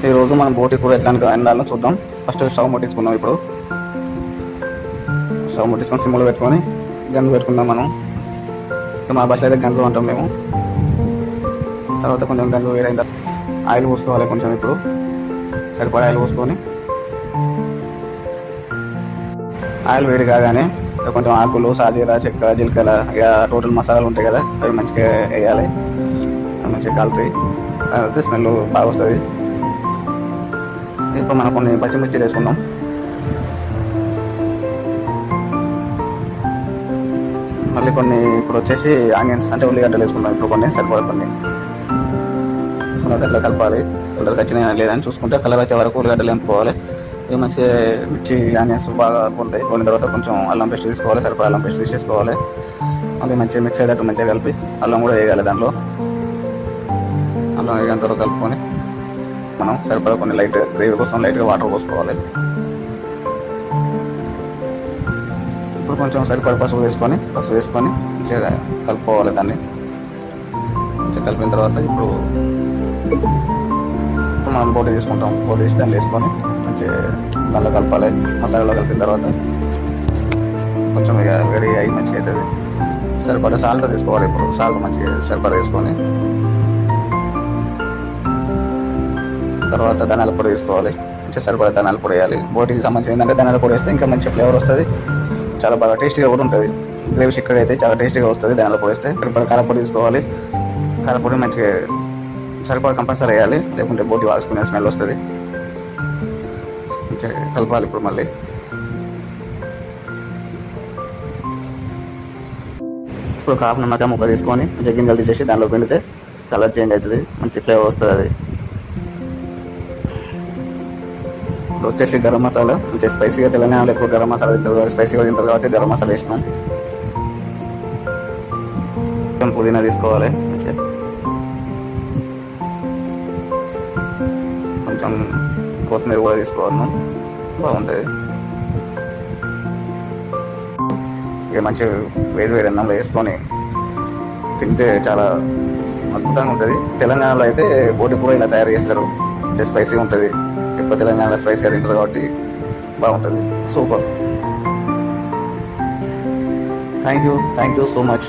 ఈరోజు మనం బోటి కూర ఎట్లా వండాలో చూద్దాం. ఫస్ట్ స్టవ్ ముట్టించుకుందాం. ఇప్పుడు స్టవ్ ముట్టించుకొని సిమ్లో పెట్టుకొని గంజు పెట్టుకుందాం. మనం మా బస్ అయితే గంజు అంటాం మేము. తర్వాత కొంచెం గంజు వేడైన ఆయిల్ పోసుకోవాలి కొంచెం. ఇప్పుడు సరిపడా ఆయిల్ పోసుకొని ఆయిల్ వేడి కాగానే కొంచెం ఆకులు, సాజీర, చెక్క, జీలకర్ర, ఇక టోటల్ మసాలాలు ఉంటాయి కదా, అవి మంచిగా వేయాలి. మంచిగా కాలుతాయి, అయితే స్మెల్ బాగా వస్తుంది. ఇప్పుడు మనం కొన్ని పచ్చిమిర్చి వేసుకుందాం. మళ్ళీ కొన్ని ఇప్పుడు వచ్చేసి ఆనియన్స్ అంటే ఉల్లిగడ్డలు వేసుకుందాం. ఇప్పుడు కొన్ని సరిపడ కొన్ని అట్లా కలపాలి. కలర్ వచ్చినా లేదని చూసుకుంటే కలర్ వచ్చే వరకు ఉల్లిగడ్డలు ఎంపుకోవాలి. ఇవి మంచిగా మిర్చి, ఆనియన్స్ బాగా పోతాయి. పోయిన తర్వాత కొంచెం అల్లం పేస్ట్ తీసుకోవాలి. సరిపడా అల్లం పేస్ట్ తీసేసుకోవాలి. మళ్ళీ మంచిగా మిక్స్ అయ్యేటట్టు మంచిగా కలిపి అల్లం కూడా వేయాలి. దాంట్లో అల్లం వేగంత వరకు కలుపుకొని మనం సరిపడా కొన్ని లైట్ గ్రేవీ కోసం లైట్గా వాటర్ పోసుకోవాలి. ఇప్పుడు కొంచెం సరిపడా పసుపు వేసుకొని మంచిగా కలుపుకోవాలి. దాన్ని మంచిగా కలిపిన తర్వాత ఇప్పుడు మనం బోటి తీసుకుంటాం. బోటి తీసి దాన్ని వేసుకొని మంచిగా దానిలో కలపాలి. మసాలాలో కలిపిన తర్వాత కొంచెం ఇక వేడి అయ్యి మంచిగా అవుతుంది. సరిపడా సాల్ట్ తీసుకోవాలి. ఇప్పుడు సాల్ట్ మంచిగా సరిపడా వేసుకొని తర్వాత ధనియాల పొడి తీసుకోవాలి. మంచిగా సరిపడా ధనియాల పొడి వేయాలి. బోటికి సంబంధించి ఏంటంటే ధనియాల పొడి వేస్తే ఇంకా మంచి ఫ్లేవర్ వస్తుంది. చాలా బాగా టేస్టీగా కూడా ఉంటుంది. గ్రేవీ చిక్కగా అయితే చాలా టేస్టీగా వస్తుంది ధనియాల పొడి వేస్తే. సరిపడా కారపొడి తీసుకోవాలి. కారపొడి మంచిగా సరిపడా కంపల్సరీ వేయాలి, లేకుంటే బోటి వాసుకునే స్మెల్ వస్తుంది. మంచిగా కలపాలి. ఇప్పుడు మళ్ళీ ఇప్పుడు కాపు నమ్మక ముక్క తీసుకొని మంచిగా గింజలు తీసేసి దానిలో పిండితే కలర్ చేంజ్ అవుతుంది, మంచి ఫ్లేవర్ వస్తుంది. అది ఇప్పుడు వచ్చేసి గరం మసాలా మంచిగా స్పైసీగా, తెలంగాణలో ఎక్కువ గరం మసాలా తింటారు, స్పైసీగా తింటారు కాబట్టి గరం మసాలా వేసినాం. కొంచెం పుదీనా తీసుకోవాలి. మంచిగా కొంచెం కొత్తిమీర కూడా తీసుకోవాలి, బాగుంటుంది. ఇక మంచిగా వేడి వేడి అన్నంలో వేసుకొని తింటే చాలా అద్భుతంగా ఉంటుంది. తెలంగాణలో అయితే బోటి కూర ఇలా తయారు చేస్తారు. అంటే స్పైసీగా ఉంటుంది. ఎక్కువ తెలంగాణలో స్పైసీగా తింటారు కాబట్టి బాగుంటుంది. Super. Thank you so much.